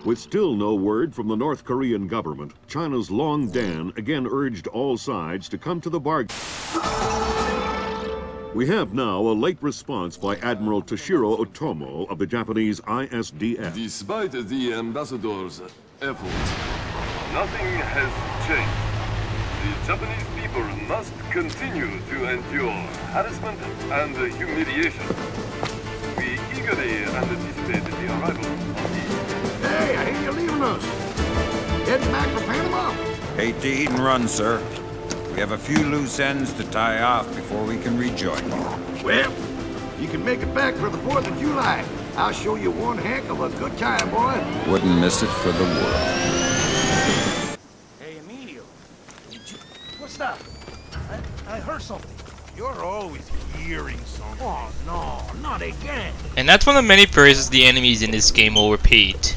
With still no word from the North Korean government, China's Long Dan again urged all sides to come to the bargain. We have now a late response by Admiral Toshiro Otomo of the Japanese ISDF. Despite the ambassador's efforts, nothing has changed. The Japanese people must continue to endure harassment and humiliation. We eagerly anticipate the arrival of the... Hey, I hear you're leaving us. Heading back for Panama? Hate to eat and run, sir. We have a few loose ends to tie off before we can rejoin you. Well, you can make it back for the 4th of July. I'll show you one heck of a good time, boy. Wouldn't miss it for the world. Hey, Emilio. What's that? I heard something. You're always hearing something. Oh, no, not again. And that's one of the many phrases the enemies in this game will repeat.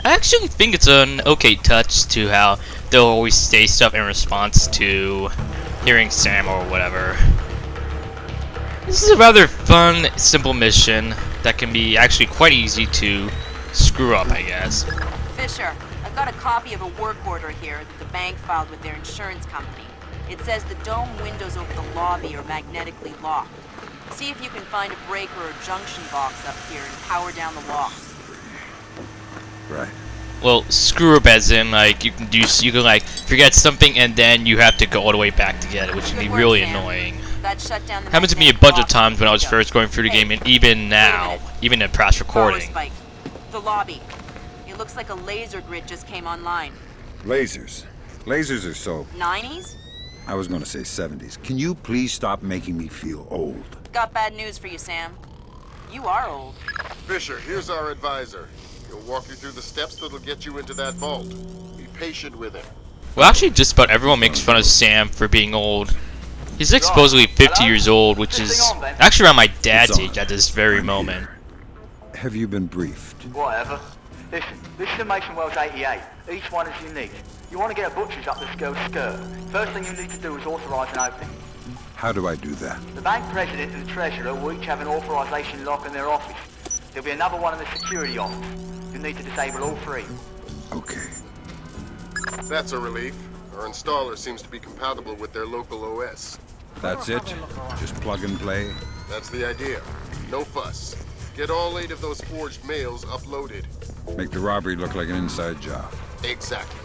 I actually think it's an okay touch to how they'll always say stuff in response to hearing Sam or whatever. This is a rather fun, simple mission that can be actually quite easy to screw up, I guess. Fisher, I've got a copy of a work order here that the bank filed with their insurance company. It says the dome windows over the lobby are magnetically locked. See if you can find a breaker or junction box up here and power down the locks. Right. Well, screw up as in, like, you can like, forget something and then you have to go all the way back to get it, which can be really annoying. That shut down the Happened to me a bunch of times when I was first going through the game, and even now, even in past recording. The lobby. It looks like a laser grid just came online. Lasers. Lasers are so... 90s? I was going to say 70s. Can you please stop making me feel old? Got bad news for you, Sam. You are old. Fisher, here's our advisor. He'll walk you through the steps that'll get you into that vault. Be patient with him. Well, actually, just about everyone makes fun of Sam for being old. He's like supposedly 50 years old, which is actually around my dad's age at this very moment. Have you been briefed? Whatever. Listen, this is a Mason Wells 88. Each one is unique. You want to get a butcher's up this girl's skirt. First thing you need to do is authorise an opening. How do I do that? The bank president and the treasurer will each have an authorisation lock in their office. There'll be another one in the security office. You'll need to disable all three. Okay. That's a relief. Our installer seems to be compatible with their local OS. That's it? Just plug and play? That's the idea. No fuss. Get all 8 of those forged mails uploaded. Make the robbery look like an inside job. Exactly.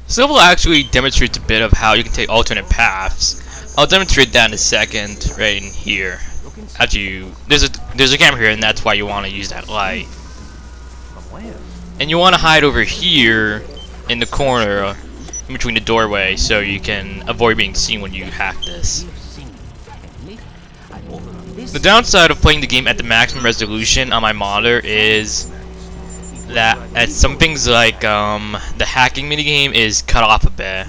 This level actually demonstrates a bit of how you can take alternate paths. I'll demonstrate that in a second, right in here. Actually, there's a camera here, and that's why you want to use that light. And you want to hide over here in the corner in between the doorway so you can avoid being seen when you hack this. The downside of playing the game at the maximum resolution on my monitor is that at some things like the hacking minigame is cut off a bit,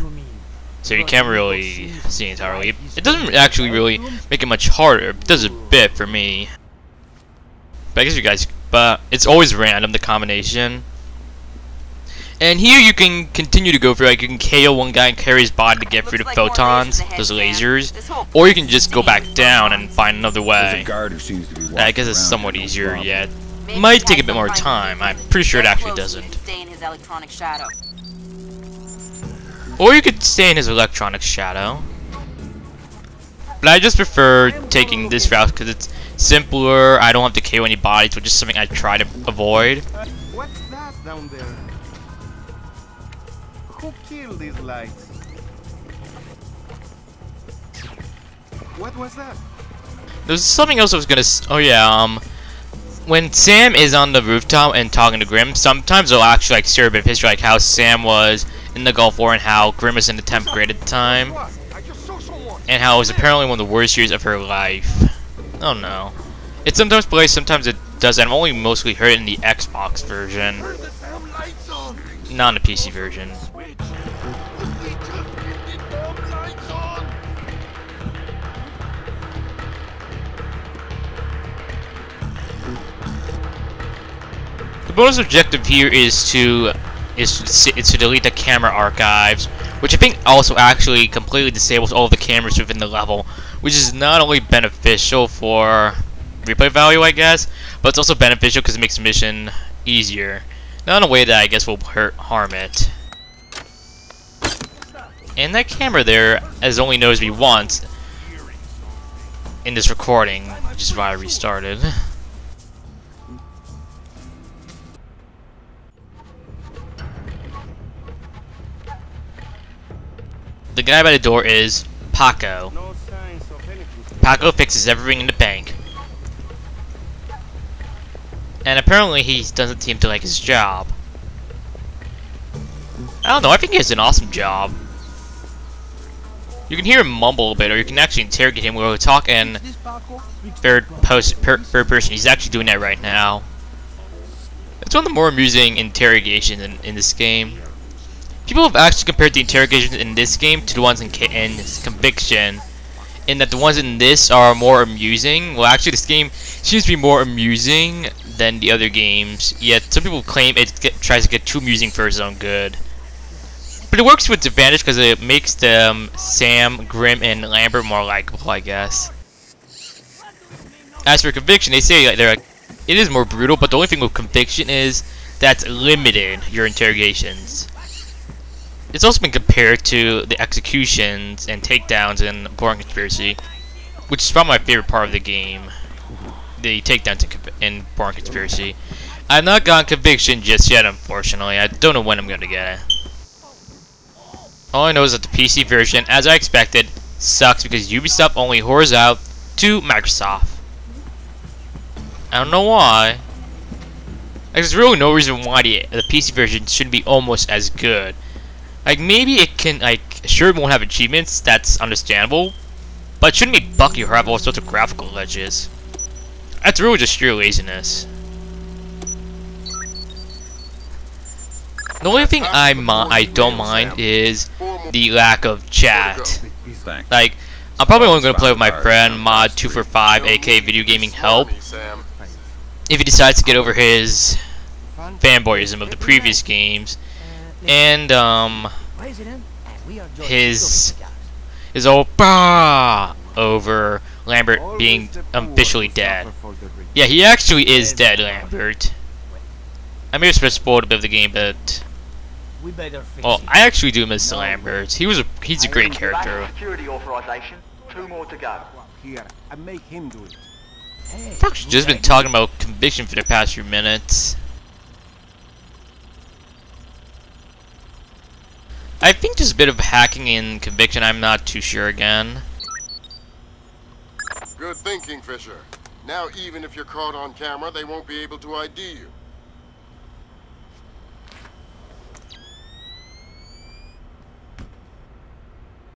so you can't really see entirely. It doesn't actually really make it much harder. It does a bit for me, but I guess you guys. But it's always random, the combination. And here you can continue to go through, like you can KO one guy and carry his body to get through the photons, those lasers, or you can just go back down and find another way. I guess it's somewhat easier yet. Might take a bit more time. I'm pretty sure it actually doesn't. Or you could stay in his electronic shadow. But I just prefer taking this route because it's simpler. I don't have to KO any bodies, which is something I try to avoid. What's that down there? Who killed these lights? What was that? There's something else I was gonna oh yeah, when Sam is on the rooftop and talking to Grim, sometimes they'll actually like share a bit of history, like how Sam was in the Gulf War and how Grim was in the 10th grade at the time. And how it was apparently one of the worst years of her life. Oh no. It sometimes plays, sometimes it doesn't. I've only mostly heard it in the Xbox version. Not in the PC version. The bonus objective here is to delete the camera archives, which I think also actually completely disables all of the cameras within the level, which is not only beneficial for replay value, I guess, but it's also beneficial because it makes the mission easier. Not in a way that I guess will harm it. And that camera there, as only knows me once in this recording, which is why I restarted. The guy by the door is Paco. Paco fixes everything in the bank. And apparently he doesn't seem to like his job. I don't know, I think he has an awesome job. You can hear him mumble a bit, or you can actually interrogate him while we talk in third person. He's actually doing that right now. It's one of the more amusing interrogations in this game. People have actually compared the interrogations in this game to the ones in Conviction, in that the ones in this are more amusing. Well, actually, this game seems to be more amusing than the other games, yet some people claim it tries to get too amusing for its own good. But it works to its advantage because it makes them, Sam, Grim, and Lambert more likable, I guess. As for Conviction, they say it is more brutal, but the only thing with Conviction is that's limited your interrogations. It's also been compared to the executions and takedowns in Boring Conspiracy, which is probably my favorite part of the game. The takedowns in Boring Conspiracy. I've not gotten Conviction just yet, unfortunately. I don't know when I'm going to get it. All I know is that the PC version, as I expected, sucks because Ubisoft only whores out to Microsoft. I don't know why. There's really no reason why the PC version shouldn't be almost as good. Like, maybe it can, like, sure it won't have achievements, that's understandable, but it shouldn't be buggy or have all sorts of graphical glitches. That's really just sheer laziness. The only thing I don't mind is the lack of chat. Like, I'm probably only going to play with my friend, Mod245, aka Video Gaming Help, if he decides to get over his fanboyism of the previous games. And his old bah over Lambert being officially dead. Yeah, he actually is dead, Lambert. I may have spoiled a bit of the game, but well, I actually do miss Lambert. He's a great character. Security authorization. 2 more to go. Here, I make him do it. I've actually just been talking about Conviction for the past few minutes. I think there's a bit of hacking in Conviction, I'm not too sure again. Good thinking, Fisher. Now even if you're caught on camera, they won't be able to ID you.